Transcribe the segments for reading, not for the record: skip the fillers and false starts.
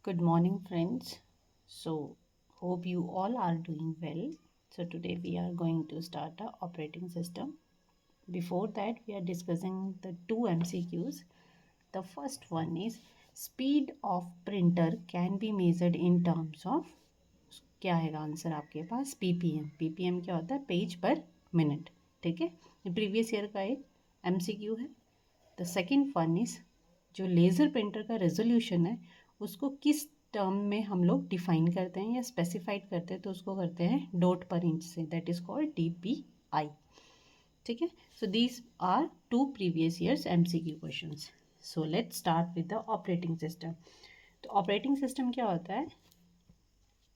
Good morning, friends. So, hope you all are doing well. So, today we are going to start the operating system. Before that, we are discussing the two MCQs. The first one is speed of printer can be measured in terms of क्या आएगा answer आपके पास ppm क्या होता है page पर minute ठीक है ये प्रीवियस ईयर का एक एमसीक्यू है द सेकंड वन इज जो लेज़र प्रिंटर का रेजोल्यूशन है उसको किस टर्म में हम लोग डिफाइन करते हैं या स्पेसिफाइड करते हैं तो उसको करते हैं डॉट पर inch say that is called DPI ठीक है so these are two previous years MCQ questions so let's start with the operating system तो ऑपरेटिंग सिस्टम क्या होता है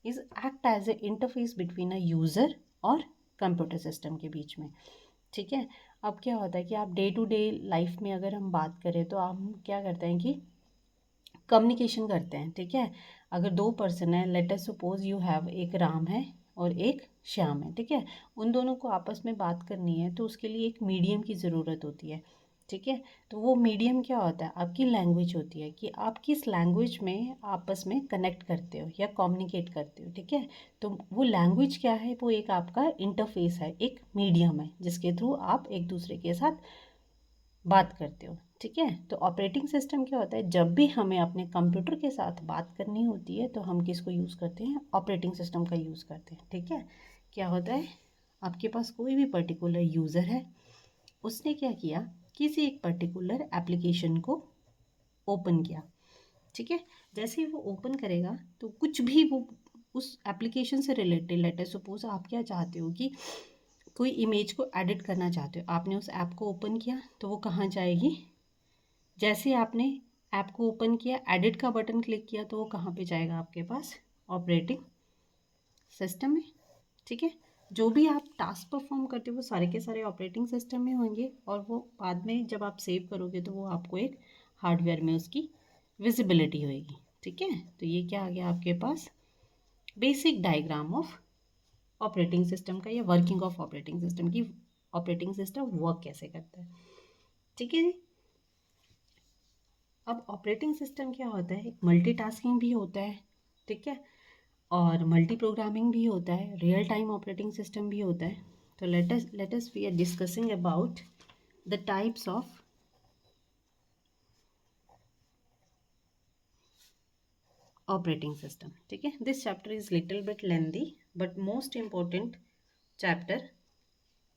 is act as a interface between a user और computer system के बीच में ठीक है अब क्या होता है कि आप डे टू डे लाइफ में अगर हम बात करें तो हम क्या करते हैं कि कम्युनिकेशन करते हैं ठीक है अगर दो पर्सन है let us suppose you have एक राम है और एक श्याम है ठीक है उन दोनों को आपस में बात करनी है तो उसके लिए एक मीडियम की ज़रूरत होती है ठीक है तो वो मीडियम क्या होता है आपकी लैंग्वेज होती है कि आप किस लैंग्वेज में आपस में कनेक्ट करते हो या कम्युनिकेट करते हो ठीक है तो वो लैंग्वेज क्या है वो एक आपका इंटरफेस है एक मीडियम है जिसके थ्रू आप एक दूसरे के साथ बात करते हो ठीक है तो ऑपरेटिंग सिस्टम क्या होता है जब भी हमें अपने कंप्यूटर के साथ बात करनी होती है तो हम किसको यूज़ करते हैं ऑपरेटिंग सिस्टम का यूज़ करते हैं ठीक है क्या होता है आपके पास कोई भी पर्टिकुलर यूज़र है उसने क्या किया किसी एक पर्टिकुलर एप्लीकेशन को ओपन किया ठीक है जैसे ही वो ओपन करेगा तो कुछ भी वो उस एप्लीकेशन से रिलेटेड लेट अस सपोज आप क्या चाहते हो कि कोई इमेज को एडिट करना चाहते हो आपने उस ऐप को ओपन किया तो वो कहाँ जाएगी जैसे आपने ऐप को ओपन किया एडिट का बटन क्लिक किया तो वो कहाँ पे जाएगा आपके पास ऑपरेटिंग सिस्टम में ठीक है जो भी आप टास्क परफॉर्म करते हो वो सारे के सारे ऑपरेटिंग सिस्टम में होंगे और वो बाद में जब आप सेव करोगे तो वो आपको एक हार्डवेयर में उसकी विजिबिलिटी होएगी ठीक है तो ये क्या आ गया आपके पास basic diagram of operating system का या वर्किंग ऑफ ऑपरेटिंग सिस्टम की ऑपरेटिंग सिस्टम वर्क कैसे करता है ठीक है जी अब ऑपरेटिंग सिस्टम क्या होता है एक मल्टीटास्किंग भी होता है ठीक है और मल्टी प्रोग्रामिंग भी होता है रियल टाइम ऑपरेटिंग सिस्टम भी होता है तो let us we are discussing about the types of operating system ठीक है this chapter is little bit lengthy but most important chapter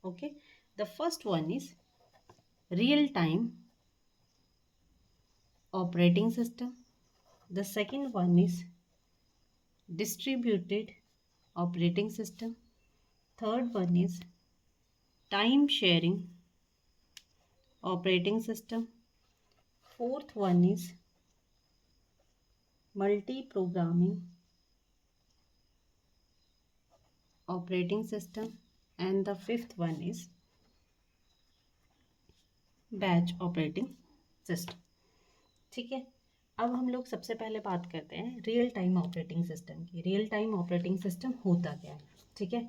okay the first one is real time operating system the second one is distributed operating system third one is time sharing operating system fourth one is multi programming operating system and the fifth one is batch operating system ठीक है अब हम लोग सबसे पहले बात करते हैं रियल टाइम ऑपरेटिंग सिस्टम की रियल टाइम ऑपरेटिंग सिस्टम होता क्या है ठीक है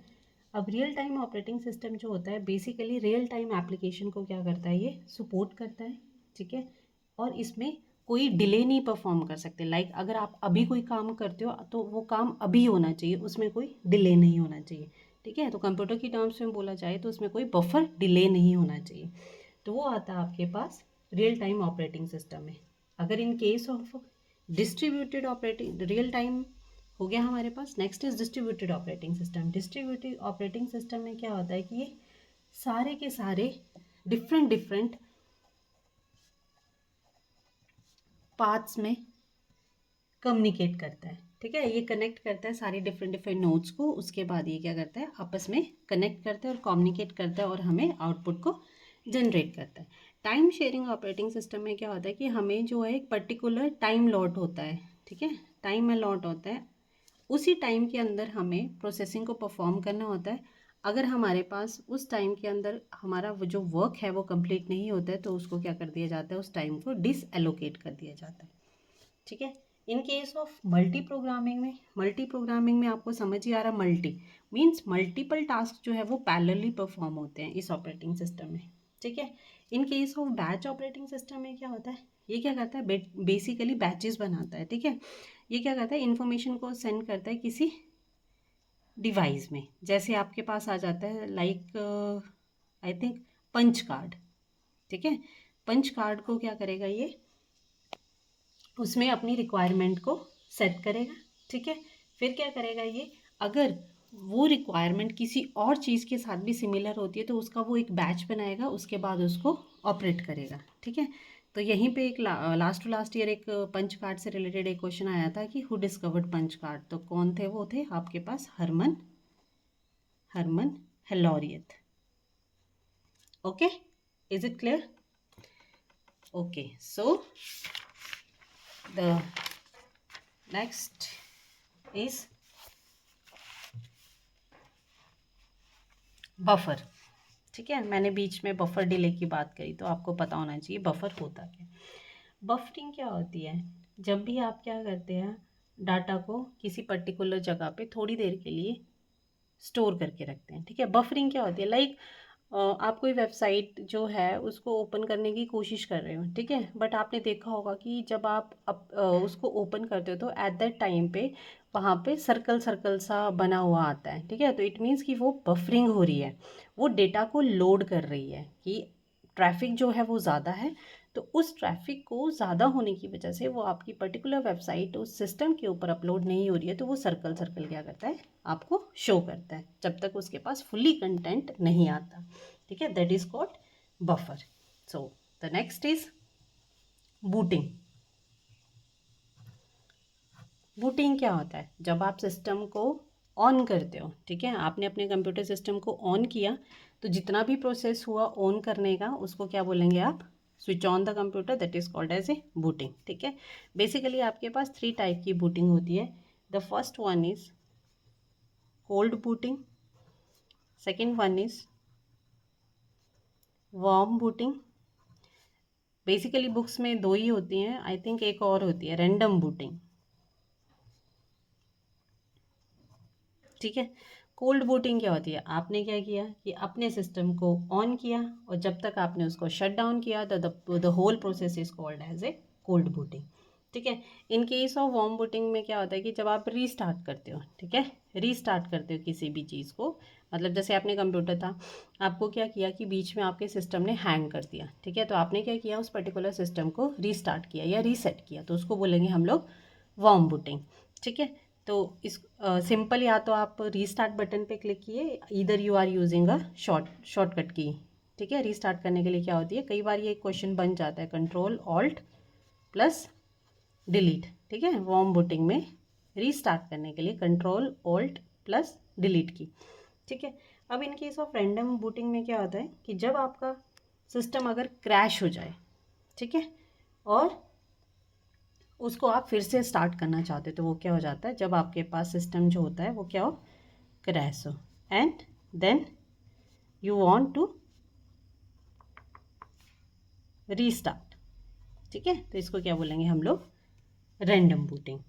अब रियल टाइम ऑपरेटिंग सिस्टम जो होता है बेसिकली रियल टाइम एप्लीकेशन को क्या करता है ये सपोर्ट करता है ठीक है और इसमें कोई डिले नहीं परफॉर्म कर सकते लाइक अगर आप अभी कोई काम करते हो तो वो काम अभी होना चाहिए उसमें कोई डिले नहीं होना चाहिए ठीक है तो कंप्यूटर की टर्म्स में बोला जाए तो उसमें कोई बफर डिले नहीं होना चाहिए तो वो आता है आपके पास रियल टाइम ऑपरेटिंग सिस्टम में अगर in case of distributed operating real time हो गया हमारे पास next is distributed operating system distributed operating system में क्या होता है कि ये सारे के सारे डिफरेंट डिफरेंट पार्ट्स में कम्युनिकेट करता है ठीक है ये कनेक्ट करता है सारी डिफरेंट डिफरेंट नोड्स को उसके बाद ये क्या करता है आपस में कनेक्ट करता है और कम्युनिकेट करता है और हमें आउटपुट को जनरेट करता है टाइम शेयरिंग ऑपरेटिंग सिस्टम में क्या होता है कि हमें जो है एक पर्टिकुलर टाइम लॉट होता है ठीक है टाइम में लॉट होता है उसी टाइम के अंदर हमें प्रोसेसिंग को परफॉर्म करना होता है अगर हमारे पास उस टाइम के अंदर हमारा वो जो वर्क है वो कंप्लीट नहीं होता है तो उसको क्या कर दिया जाता है उस टाइम को डिसएलोकेट कर दिया जाता है ठीक है in case of multi programming में आपको समझ ही आ रहा मल्टी मीन्स मल्टीपल टास्क जो है वो पैरेलली परफॉर्म होते हैं इस ऑपरेटिंग सिस्टम में ठीक है in case of batch operating system में क्या होता है ये क्या करता है बेसिकली बैचेस बनाता है ठीक है ये क्या करता है, इन्फॉर्मेशन को सेंड करता है किसी डिवाइस में। जैसे आपके पास आ जाता है like I think punch card, ठीक है। पंच कार्ड को क्या करेगा ये, उसमें अपनी रिक्वायरमेंट को सेट करेगा, ठीक है। फिर क्या करेगा ये, अगर वो रिक्वायरमेंट किसी और चीज़ के साथ भी सिमिलर होती है तो उसका वो एक बैच बनाएगा, उसके बाद उसको ऑपरेट करेगा, ठीक है। तो यहीं पे एक लास्ट टू लास्ट ईयर एक पंच कार्ड से रिलेटेड एक क्वेश्चन आया था कि हु डिस्कवर्ड पंच कार्ड, तो कौन थे, वो थे आपके पास Herman Herman Hollerith. Okay, is it clear? Okay, so the next is buffer, ठीक है। मैंने बीच में बफर डिले की बात करी तो आपको पता होना चाहिए बफर होता क्या। बफरिंग क्या होती है, जब भी आप क्या करते हैं, डाटा को किसी पर्टिकुलर जगह पे थोड़ी देर के लिए स्टोर करके रखते हैं, ठीक है। बफरिंग क्या होती है, लाइक आप कोई वेबसाइट जो है उसको ओपन करने की कोशिश कर रहे हो, ठीक है, बट आपने देखा होगा कि जब आप उसको ओपन करते हो तो एट दैट टाइम पे वहाँ पे सर्कल सर्कल सा बना हुआ आता है, ठीक है। तो इट मीन्स कि वो बफरिंग हो रही है, वो डेटा को लोड कर रही है कि ट्रैफिक जो है वो ज़्यादा है। तो उस ट्रैफिक को ज़्यादा होने की वजह से वो आपकी पर्टिकुलर वेबसाइट उस सिस्टम के ऊपर अपलोड नहीं हो रही है, तो वो सर्कल सर्कल क्या करता है, आपको शो करता है जब तक उसके पास फुल्ली कंटेंट नहीं आता, ठीक है। That is called buffer. So the next is booting. Booting क्या होता है, जब आप सिस्टम को ऑन करते हो, ठीक है, आपने अपने कंप्यूटर सिस्टम को ऑन किया तो जितना भी प्रोसेस हुआ ऑन करने का उसको क्या बोलेंगे आप, switch on the computer, that is called as a booting, ठीक है। बेसिकली आपके पास 3 टाइप की बूटिंग होती है। The first one is cold booting, second one is warm booting. Basically books में 2 ही होती हैं, आई थिंक एक और होती है रैंडम बूटिंग, ठीक है। कोल्ड बूटिंग क्या होती है, आपने क्या किया कि अपने सिस्टम को ऑन किया और जब तक आपने उसको शट डाउन किया the whole process is called as a cold booting, ठीक है। In case of warm booting में क्या होता है कि जब आप रीस्टार्ट करते हो, ठीक है, रीस्टार्ट करते हो किसी भी चीज़ को, मतलब जैसे आपने कंप्यूटर था, आपको क्या किया कि बीच में आपके सिस्टम ने हैंग कर दिया, ठीक है, तो आपने क्या किया, उस पर्टिकुलर सिस्टम को रीस्टार्ट किया या रीसेट किया, तो उसको बोलेंगे हम लोग वार्म बूटिंग, ठीक है। तो इस सिंपल या तो आप रीस्टार्ट बटन पे क्लिक किए, इधर you are using a shortcut key, ठीक है। रीस्टार्ट करने के लिए क्या होती है, कई बार ये क्वेश्चन बन जाता है, कंट्रोल ऑल्ट प्लस डिलीट, ठीक है। वार्म बूटिंग में रीस्टार्ट करने के लिए कंट्रोल ऑल्ट प्लस डिलीट की, ठीक है। अब इन केस ऑफ रैंडम बूटिंग में क्या होता है कि जब आपका सिस्टम अगर क्रैश हो जाए, ठीक है, और उसको आप फिर से स्टार्ट करना चाहते हो, तो वो क्या हो जाता है, जब आपके पास सिस्टम जो होता है वो क्या हो, क्रैश हो, and then you want to restart, ठीक है, तो इसको क्या बोलेंगे हम लोग, random booting.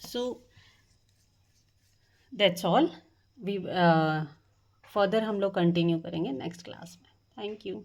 So that's all, we further हम लोग कंटिन्यू करेंगे नेक्स्ट क्लास में। Thank you.